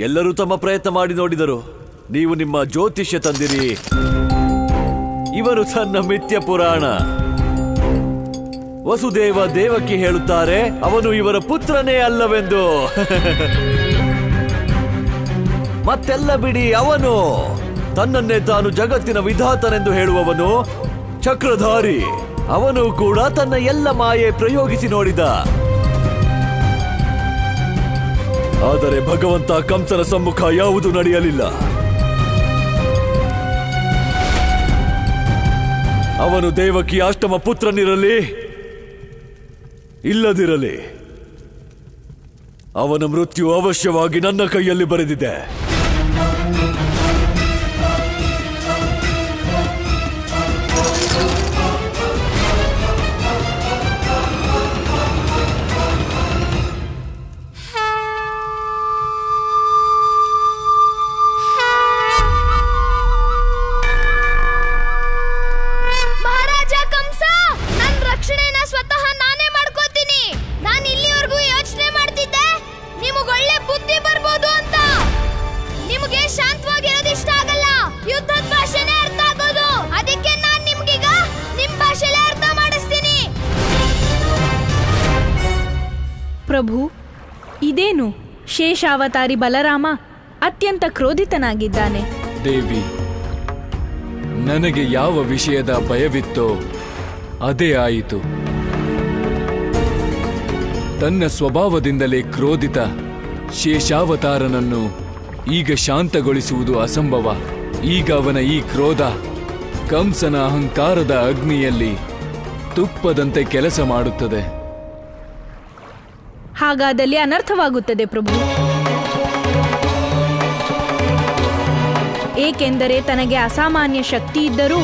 ಎಲ್ಲರೂ ತಮ್ಮ ಪ್ರಯತ್ನ ಮಾಡಿ ನೋಡಿದರು. ನೀವು ನಿಮ್ಮ ಜ್ಯೋತಿಷ್ಯ ತಂದಿರಿ. ಇವರು ತನ್ನ ಮಿಥ್ಯ ಪುರಾಣ. ವಸುದೇವ ದೇವಕಿ ಹೇಳುತ್ತಾರೆ ಅವನು ಇವರ ಪುತ್ರನೇ ಅಲ್ಲವೆಂದು. ಮತ್ತೆಲ್ಲ ಬಿಡಿ, ಅವನು ತನ್ನನ್ನೇ ತಾನು ಜಗತ್ತಿನ ವಿಧಾತನೆಂದು ಹೇಳುವವನು, ಚಕ್ರಧಾರಿ. ಅವನು ಕೂಡ ತನ್ನ ಎಲ್ಲ ಮಾಯೆ ಪ್ರಯೋಗಿಸಿ ನೋಡಿದ. ಆದರೆ ಭಗವಂತ ಕಂಸನ ಸಮ್ಮುಖ ಯಾವುದೂ ನಡೆಯಲಿಲ್ಲ. ಅವನು ದೇವಕಿ ಅಷ್ಟಮ ಪುತ್ರನಿರಲಿ ಇಲ್ಲದಿರಲಿ, ಅವನ ಮೃತ್ಯು ಅವಶ್ಯವಾಗಿ ನನ್ನ ಕೈಯಲ್ಲಿ ಬರೆದಿದೆ. ಪ್ರಭು, ಇದೇನು? ಶೇಷಾವತಾರಿ ಬಲರಾಮ ಅತ್ಯಂತ ಕ್ರೋಧಿತನಾಗಿದ್ದಾನೆ. ದೇವಿ, ನನಗೆ ಯಾವ ವಿಷಯದ ಭಯವಿತ್ತೋ ಅದೇ ಆಯಿತು. ತನ್ನ ಸ್ವಭಾವದಿಂದಲೇ ಕ್ರೋಧಿತ ಶೇಷಾವತಾರನನ್ನು ಈಗ ಶಾಂತಗೊಳಿಸುವುದು ಅಸಂಭವ. ಈಗ ಅವನ ಈ ಕ್ರೋಧ ಕಂಸನ ಅಹಂಕಾರದ ಅಗ್ನಿಯಲ್ಲಿ ತುಪ್ಪದಂತೆ ಕೆಲಸ ಮಾಡುತ್ತದೆ. ಹಾಗಾದಲ್ಲಿ ಅನರ್ಥವಾಗುತ್ತದೆ ಪ್ರಭು. ಏಕೆಂದರೆ ತನಗೆ ಅಸಾಮಾನ್ಯ ಶಕ್ತಿ ಇದ್ದರೂ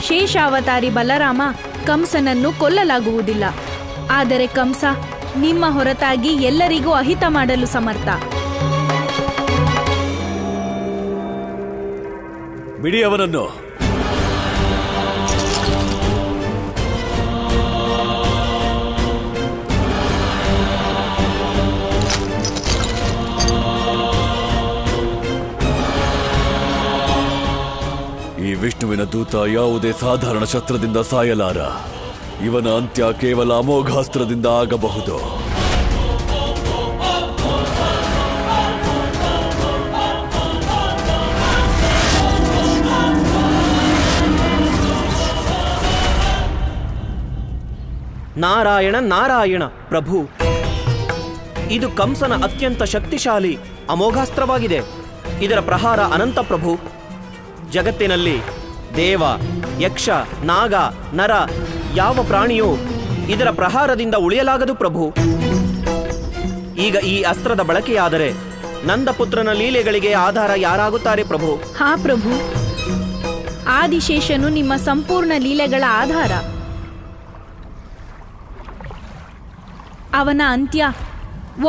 ಶೇಷಾವತಾರಿ ಬಲರಾಮ ಕಂಸನನ್ನು ಕೊಲ್ಲಲಾಗುವುದಿಲ್ಲ. ಆದರೆ ಕಂಸ ನಿಮ್ಮ ಹೊರತಾಗಿ ಎಲ್ಲರಿಗೂ ಅಹಿತ ಮಾಡಲು ಸಮರ್ಥ. ಬಿಡಿ ಅವನನ್ನು. ಈ ವಿಷ್ಣುವಿನ ದೂತ ಯಾವುದೇ ಸಾಧಾರಣ ಶಸ್ತ್ರದಿಂದ ಸಾಯಲಾರ. ಇವನ ಅಂತ್ಯ ಕೇವಲ ಅಮೋಘಾಸ್ತ್ರದಿಂದ ಆಗಬಹುದು. ನಾರಾಯಣ ನಾರಾಯಣ ಪ್ರಭು. ಇದು ಕಂಸನ ಅತ್ಯಂತ ಶಕ್ತಿಶಾಲಿ ಅಮೋಘಾಸ್ತ್ರವಾಗಿದೆ. ಇದರ ಪ್ರಹಾರ ಅನಂತ ಪ್ರಭು. ಜಗತ್ತಿನಲ್ಲಿ ದೇವ, ಯಕ್ಷ, ನಾಗ, ನರ ಯಾವ ಪ್ರಾಣಿಯೂ ಇದರ ಪ್ರಹಾರದಿಂದ ಉಳಿಯಲಾಗದು ಪ್ರಭು. ಈಗ ಈ ಅಸ್ತ್ರದ ಬಳಕೆಯಾದರೆ ನಂದಪುತ್ರನ ಲೀಲೆಗಳಿಗೆ ಆಧಾರ ಯಾರಾಗುತ್ತಾರೆ ಪ್ರಭು? ಹಾ ಪ್ರಭು, ಆದಿಶೇಷನು ನಿಮ್ಮ ಸಂಪೂರ್ಣ ಲೀಲೆಗಳ ಆಧಾರ. ಅವನ ಅಂತ್ಯ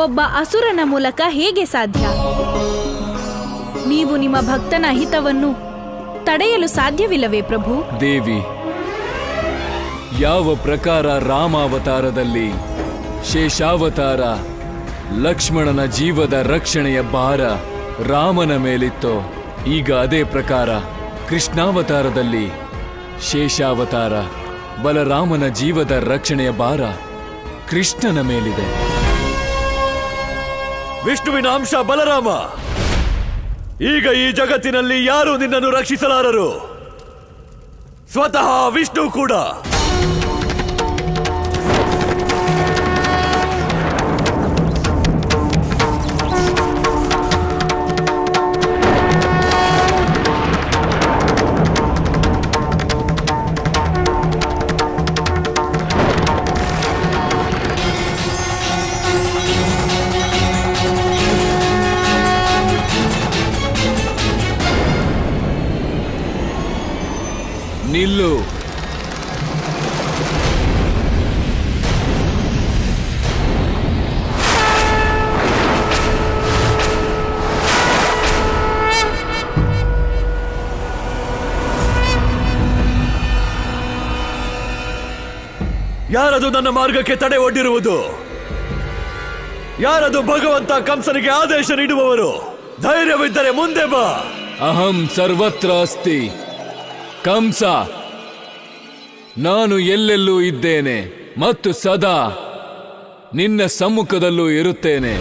ಒಬ್ಬ ಅಸುರನ ಮೂಲಕ ಹೇಗೆ ಸಾಧ್ಯ? ನೀವು ನಿಮ್ಮ ಭಕ್ತನ ಹಿತವನ್ನು ತಡೆಯಲು ಸಾಧ್ಯವಿಲ್ಲವೇ ಪ್ರಭು? ದೇವಿ, ಯಾವ ಪ್ರಕಾರ ರಾಮಾವತಾರದಲ್ಲಿ ಶೇಷಾವತಾರ ಲಕ್ಷ್ಮಣನ ಜೀವದ ರಕ್ಷಣೆಯ ಭಾರ ರಾಮನ ಮೇಲಿತ್ತೋ, ಈಗ ಅದೇ ಪ್ರಕಾರ ಕೃಷ್ಣಾವತಾರದಲ್ಲಿ ಶೇಷಾವತಾರ ಬಲರಾಮನ ಜೀವದ ರಕ್ಷಣೆಯ ಭಾರ ಕೃಷ್ಣನ ಮೇಲಿದೆ. ವಿಷ್ಣುವಿನ ಅಂಶ ಬಲರಾಮ, ಈಗ ಈ ಜಗತ್ತಿನಲ್ಲಿ ಯಾರೂ ನಿನ್ನನ್ನು ರಕ್ಷಿಸಲಾರರು, ಸ್ವತಃ ವಿಷ್ಣು ಕೂಡ. ನಿಲ್ಲು. ಯಾರದು ನನ್ನ ಮಾರ್ಗಕ್ಕೆ ತಡೆ ಒಡ್ಡಿರುವುದು? ಯಾರದು ಭಗವಂತ ಕಂಸನಿಗೆ ಆದೇಶ ನೀಡುವವರು? ಧೈರ್ಯವಿದ್ದರೆ ಮುಂದೆ ಬಾ. ಅಹಂ ಸರ್ವತ್ರ ಅಸ್ತಿ ಕಂಸ. ನಾನು ಎಲ್ಲೆಲ್ಲೂ ಇದ್ದೇನೆ ಮತ್ತು ಸದಾ ನಿನ್ನ ಸಮ್ಮುಖದಲ್ಲೂ ಇರುತ್ತೇನೆ.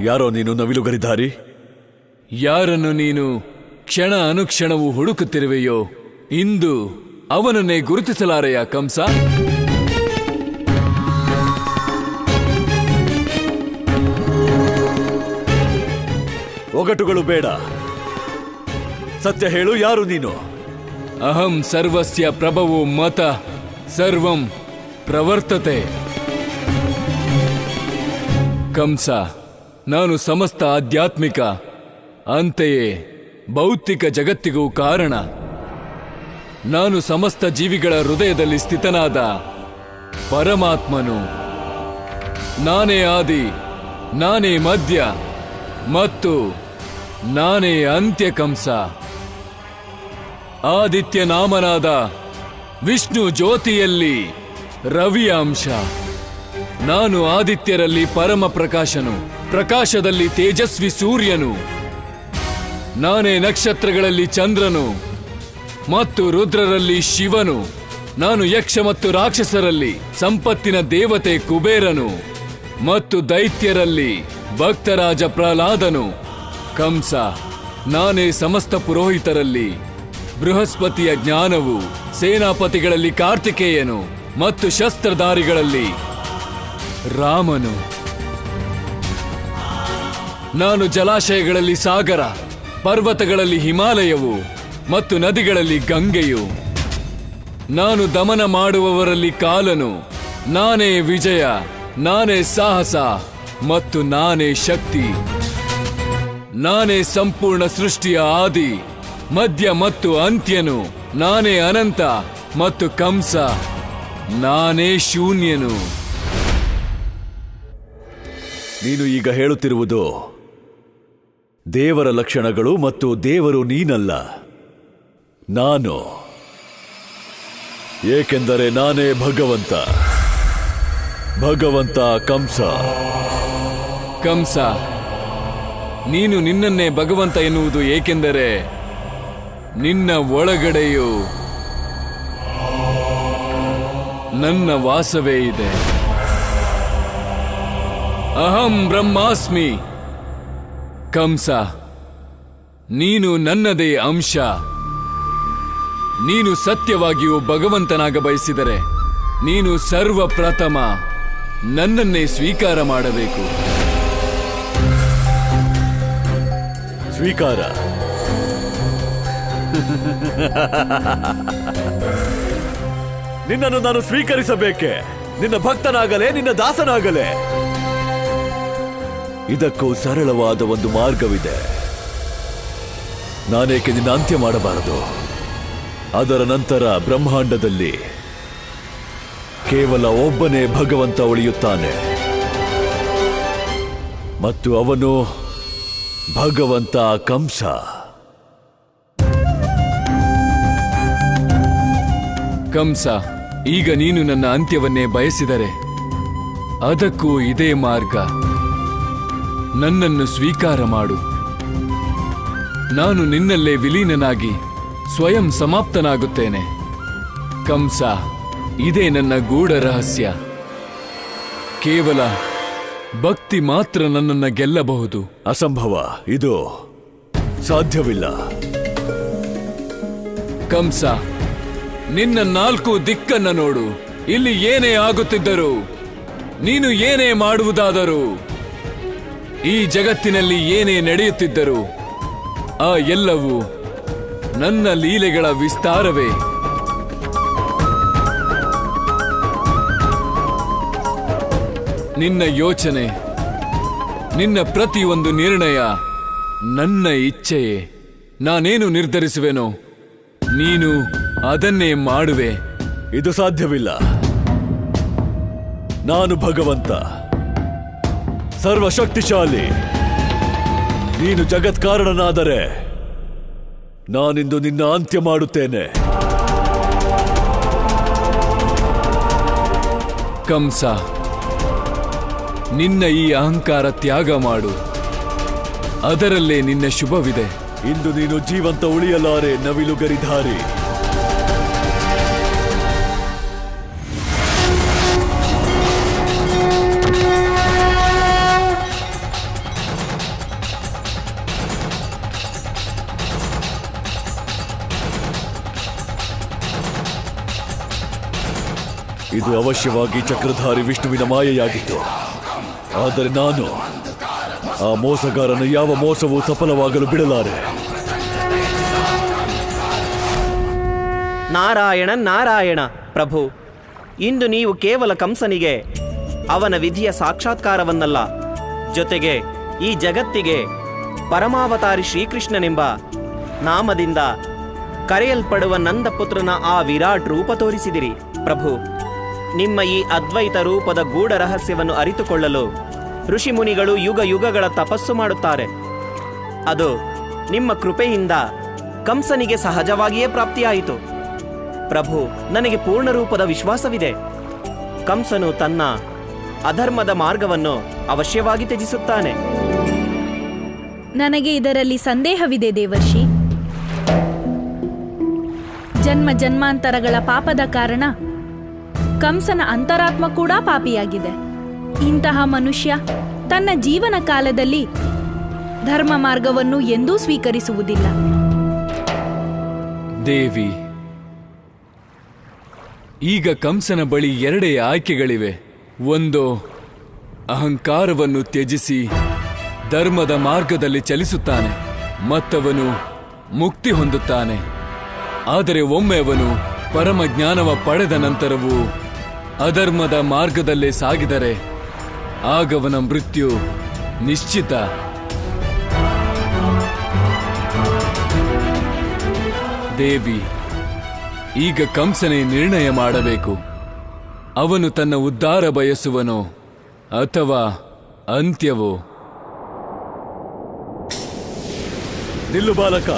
ಯಾರೋ ನೀನು ನವಿಲುಗರಿಧಾರಿ? ಯಾರನ್ನು ನೀನು ಕ್ಷಣ ಅನುಕ್ಷಣವೂ ಹುಡುಕುತ್ತಿರುವೆಯೋ ಇಂದು ಅವನನ್ನೇ ಗುರುತಿಸಲಾರೆಯ ಕಂಸ? ಒಗಟುಗಳು ಬೇಡ, ಸತ್ಯ ಹೇಳು, ಯಾರು ನೀನು? ಅಹಂ ಸರ್ವಸ್ಯ ಪ್ರಭವೋ ಮತ ಸರ್ವಂ ಪ್ರವರ್ತತೆ. ಕಂಸ, ನಾನು ಸಮಸ್ತ ಆಧ್ಯಾತ್ಮಿಕ ಅಂತೆಯೇ ಭೌತಿಕ ಜಗತ್ತಿಗೂ ಕಾರಣ. ನಾನು ಸಮಸ್ತ ಜೀವಿಗಳ ಹೃದಯದಲ್ಲಿ ಸ್ಥಿತನಾದ ಪರಮಾತ್ಮನು. ನಾನೇ ಆದಿ, ನಾನೇ ಮಧ್ಯ ಮತ್ತು ನಾನೇ ಅಂತ್ಯ. ಕಂಸ, ಆದಿತ್ಯ ನಾಮನಾದ ವಿಷ್ಣು ಜ್ಯೋತಿಯಲ್ಲಿ ರವಿಯ ಅಂಶ. ನಾನು ಆದಿತ್ಯರಲ್ಲಿ ಪರಮ ಪ್ರಕಾಶನು, ಪ್ರಕಾಶದಲ್ಲಿ ತೇಜಸ್ವಿ ಸೂರ್ಯನು, ನಾನೇ ನಕ್ಷತ್ರಗಳಲ್ಲಿ ಚಂದ್ರನು ಮತ್ತು ರುದ್ರರಲ್ಲಿ ಶಿವನು, ನಾನು ಯಕ್ಷ ಮತ್ತು ರಾಕ್ಷಸರಲ್ಲಿ ಸಂಪತ್ತಿನ ದೇವತೆ ಕುಬೇರನು ಮತ್ತು ದೈತ್ಯರಲ್ಲಿ ಭಕ್ತರಾಜ ಪ್ರಹ್ಲಾದನು. ಕಂಸ, ನಾನೇ ಸಮಸ್ತ ಪುರೋಹಿತರಲ್ಲಿ ಬೃಹಸ್ಪತಿಯ ಜ್ಞಾನವು, ಸೇನಾಪತಿಗಳಲ್ಲಿ ಕಾರ್ತಿಕೇಯನು ಮತ್ತು ಶಸ್ತ್ರಧಾರಿಗಳಲ್ಲಿ ರಾಮನು. ನಾನು ಜಲಾಶಯಗಳಲ್ಲಿ ಸಾಗರ, ಪರ್ವತಗಳಲ್ಲಿ ಹಿಮಾಲಯವು ಮತ್ತು ನದಿಗಳಲ್ಲಿ ಗಂಗೆಯು. ನಾನು ದಮನ ಮಾಡುವವರಲ್ಲಿ ಕಾಲನು, ನಾನೇ ವಿಜಯ, ನಾನೇ ಸಾಹಸ ಮತ್ತು ನಾನೇ ಶಕ್ತಿ. ನಾನೇ ಸಂಪೂರ್ಣ ಸೃಷ್ಟಿಯ ಆದಿ, ಮಧ್ಯ ಮತ್ತು ಅಂತ್ಯನು. ನಾನೇ ಅನಂತ ಮತ್ತು ಕಂಸ, ನಾನೇ ಶೂನ್ಯನು. ನೀನು ಈಗ ಹೇಳುತ್ತಿರುವುದು ದೇವರ ಲಕ್ಷಣಗಳು ಮತ್ತು ದೇವರು ನೀನಲ್ಲ, ನಾನು. ಏಕೆಂದರೆ ನಾನೇ ಭಗವಂತ ಕಂಸ. ಕಂಸ, ನೀನು ನಿನ್ನನ್ನೇ ಭಗವಂತ ಎನ್ನುವುದು ಏಕೆಂದರೆ ನಿನ್ನ ಒಳಗಡೆಯೂ ನನ್ನ ವಾಸವೇ ಇದೆ. ಅಹಂ ಬ್ರಹ್ಮಾಸ್ಮಿ. ಕಂಸ, ನೀನು ನನ್ನದೇ ಅಂಶ. ನೀನು ಸತ್ಯವಾಗಿಯೂ ಭಗವಂತನಾಗ ಬಯಸಿದರೆ ನೀನು ಸರ್ವಪ್ರಥಮ ನನ್ನನ್ನೇ ಸ್ವೀಕಾರ ಮಾಡಬೇಕು. ಸ್ವೀಕಾರ? ನಿನ್ನನ್ನು ನಾನು ಸ್ವೀಕರಿಸಬೇಕೆ? ನಿನ್ನ ಭಕ್ತನಾಗಲೇ, ನಿನ್ನ ದಾಸನಾಗಲೇ? ಇದಕ್ಕೂ ಸರಳವಾದ ಒಂದು ಮಾರ್ಗವಿದೆ. ನಾನೇಕೆ ನಿನ್ನ ಅಂತ್ಯ ಮಾಡಬಾರದು? ಅದರ ನಂತರ ಬ್ರಹ್ಮಾಂಡದಲ್ಲಿ ಕೇವಲ ಒಬ್ಬನೇ ಭಗವಂತ ಉಳಿಯುತ್ತಾನೆ, ಮತ್ತು ಅವನು ಭಗವಂತ ಕಂಸ. ಕಂಸ, ಈಗ ನೀನು ನನ್ನ ಅಂತ್ಯವನ್ನೇ ಬಯಸಿದರೆ ಅದಕ್ಕೂ ಇದೇ ಮಾರ್ಗ. ನನ್ನನ್ನು ಸ್ವೀಕಾರ ಮಾಡು. ನಾನು ನಿನ್ನಲ್ಲೇ ವಿಲೀನನಾಗಿ ಸ್ವಯಂ ಸಮಾಪ್ತನಾಗುತ್ತೇನೆ. ಕಂಸ, ಇದೇ ನನ್ನ ಗೂಢ ರಹಸ್ಯ. ಕೇವಲ ಭಕ್ತಿ ಮಾತ್ರ ನನ್ನನ್ನು ಗೆಲ್ಲಬಹುದು. ಅಸಂಭವ, ಇದು ಸಾಧ್ಯವಿಲ್ಲ. ಕಂಸ, ನಿನ್ನ 4 ದಿಕ್ಕನ್ನ ನೋಡು. ಇಲ್ಲಿ ಏನೇ ಆಗುತ್ತಿದ್ದರೂ, ನೀನು ಏನೇ ಮಾಡುವುದಾದರೂ, ಈ ಜಗತ್ತಿನಲ್ಲಿ ಏನೇ ನಡೆಯುತ್ತಿದ್ದರೂ ಆ ಎಲ್ಲವೂ ನನ್ನ ಲೀಲೆಗಳ ವಿಸ್ತಾರವೇ. ನಿನ್ನ ಯೋಚನೆ, ನಿನ್ನ ಪ್ರತಿಯೊಂದು ನಿರ್ಣಯ ನನ್ನ ಇಚ್ಛೆಯೇ. ನಾನೇನು ನಿರ್ಧರಿಸುವೆನೋ ನೀನು ಅದನ್ನೇ ಮಾಡುವೆ. ಇದು ಸಾಧ್ಯವಿಲ್ಲ. ನಾನು ಭಗವಂತ, ಸರ್ವಶಕ್ತಿಶಾಲಿ. ನೀನು ಜಗತ್ಕಾರಣನಾದರೆ ನಾನಿಂದು ನಿನ್ನ ಅಂತ್ಯ ಮಾಡುತ್ತೇನೆ. ಕಂಸ, ನಿನ್ನ ಈ ಅಹಂಕಾರ ತ್ಯಾಗ ಮಾಡು. ಅದರಲ್ಲೇ ನಿನ್ನ ಶುಭವಿದೆ. ಇಂದು ನೀನು ಜೀವಂತ ಉಳಿಯಲಾರೆ, ನವಿಲುಗರಿಧಾರಿ. ಇದು ಅವಶ್ಯವಾಗಿ ಚಕ್ರಧಾರಿ ವಿಷ್ಣುವಿನ ಮಾಯೆಯಾಗಿತ್ತು. ಆದರೆ ನಾನು ಆ ಮೋಸಗಾರನ ಯಾವ ಮೋಸವೂ ಸಫಲವಾಗಲು ಬಿಡಲಾರೆ. ನಾರಾಯಣ ನಾರಾಯಣ. ಪ್ರಭು, ಇಂದು ನೀವು ಕೇವಲ ಕಂಸನಿಗೆ ಅವನ ವಿಧಿಯ ಸಾಕ್ಷಾತ್ಕಾರವನ್ನಲ್ಲ, ಜೊತೆಗೆ ಈ ಜಗತ್ತಿಗೆ ಪರಮಾವತಾರಿ ಶ್ರೀಕೃಷ್ಣನೆಂಬ ನಾಮದಿಂದ ಕರೆಯಲ್ಪಡುವ ನಂದಪುತ್ರನ ಆ ವಿರಾಟ್ ರೂಪ ತೋರಿಸಿದಿರಿ. ಪ್ರಭು, ನಿಮ್ಮ ಈ ಅದ್ವೈತ ರೂಪದ ಗೂಢ ರಹಸ್ಯವನ್ನು ಅರಿತುಕೊಳ್ಳಲು ಋಷಿ ಮುನಿಗಳು ಯುಗ ಯುಗಗಳ ತಪಸ್ಸು ಮಾಡುತ್ತಾರೆ. ಅದು ನಿಮ್ಮ ಕೃಪೆಯಿಂದ ಕಂಸನಿಗೆ ಸಹಜವಾಗಿಯೇ ಪ್ರಾಪ್ತಿಯಾಯಿತು. ಪ್ರಭು, ನನಗೆ ಪೂರ್ಣ ರೂಪದ ವಿಶ್ವಾಸವಿದೆ. ಕಂಸನು ತನ್ನ ಅಧರ್ಮದ ಮಾರ್ಗವನ್ನು ಅವಶ್ಯವಾಗಿ ತ್ಯಜಿಸುತ್ತಾನೆ. ನನಗೆ ಇದರಲ್ಲಿ ಸಂದೇಹವಿದೆ ದೇವರ್ಷಿ. ಜನ್ಮ ಜನ್ಮಾಂತರಗಳ ಪಾಪದ ಕಾರಣ ಕಂಸನ ಅಂತರಾತ್ಮ ಕೂಡ ಪಾಪಿಯಾಗಿದೆ. ಇಂತಹ ಮನುಷ್ಯ ತನ್ನ ಜೀವನ ಕಾಲದಲ್ಲಿ ಧರ್ಮ ಮಾರ್ಗವನ್ನು ಎಂದೂ ಸ್ವೀಕರಿಸುವುದಿಲ್ಲ. ದೇವಿ, ಈಗ ಕಂಸನ ಬಳಿ ಎರಡೇ ಆಯ್ಕೆಗಳಿವೆ. ಒಂದು, ಅಹಂಕಾರವನ್ನು ತ್ಯಜಿಸಿ ಧರ್ಮದ ಮಾರ್ಗದಲ್ಲಿ ಚಲಿಸುತ್ತಾನೆ, ಮತ್ತವನು ಮುಕ್ತಿ ಹೊಂದುತ್ತಾನೆ. ಆದರೆ ಒಮ್ಮೆ ಅವನು ಪರಮ ಜ್ಞಾನವ ಪಡೆದ ನಂತರವೂ ಅಧರ್ಮದ ಮಾರ್ಗದಲ್ಲೇ ಸಾಗಿದರೆ ಆಗವನ ಮೃತ್ಯು ನಿಶ್ಚಿತ. ದೇವಿ, ಈಗ ಕಂಸನೇ ನಿರ್ಣಯ ಮಾಡಬೇಕು. ಅವನು ತನ್ನ ಉದ್ಧಾರ ಬಯಸುವನೋ ಅಥವಾ ಅಂತ್ಯವೋ? ನಿಲ್ಲು ಬಾಲಕ.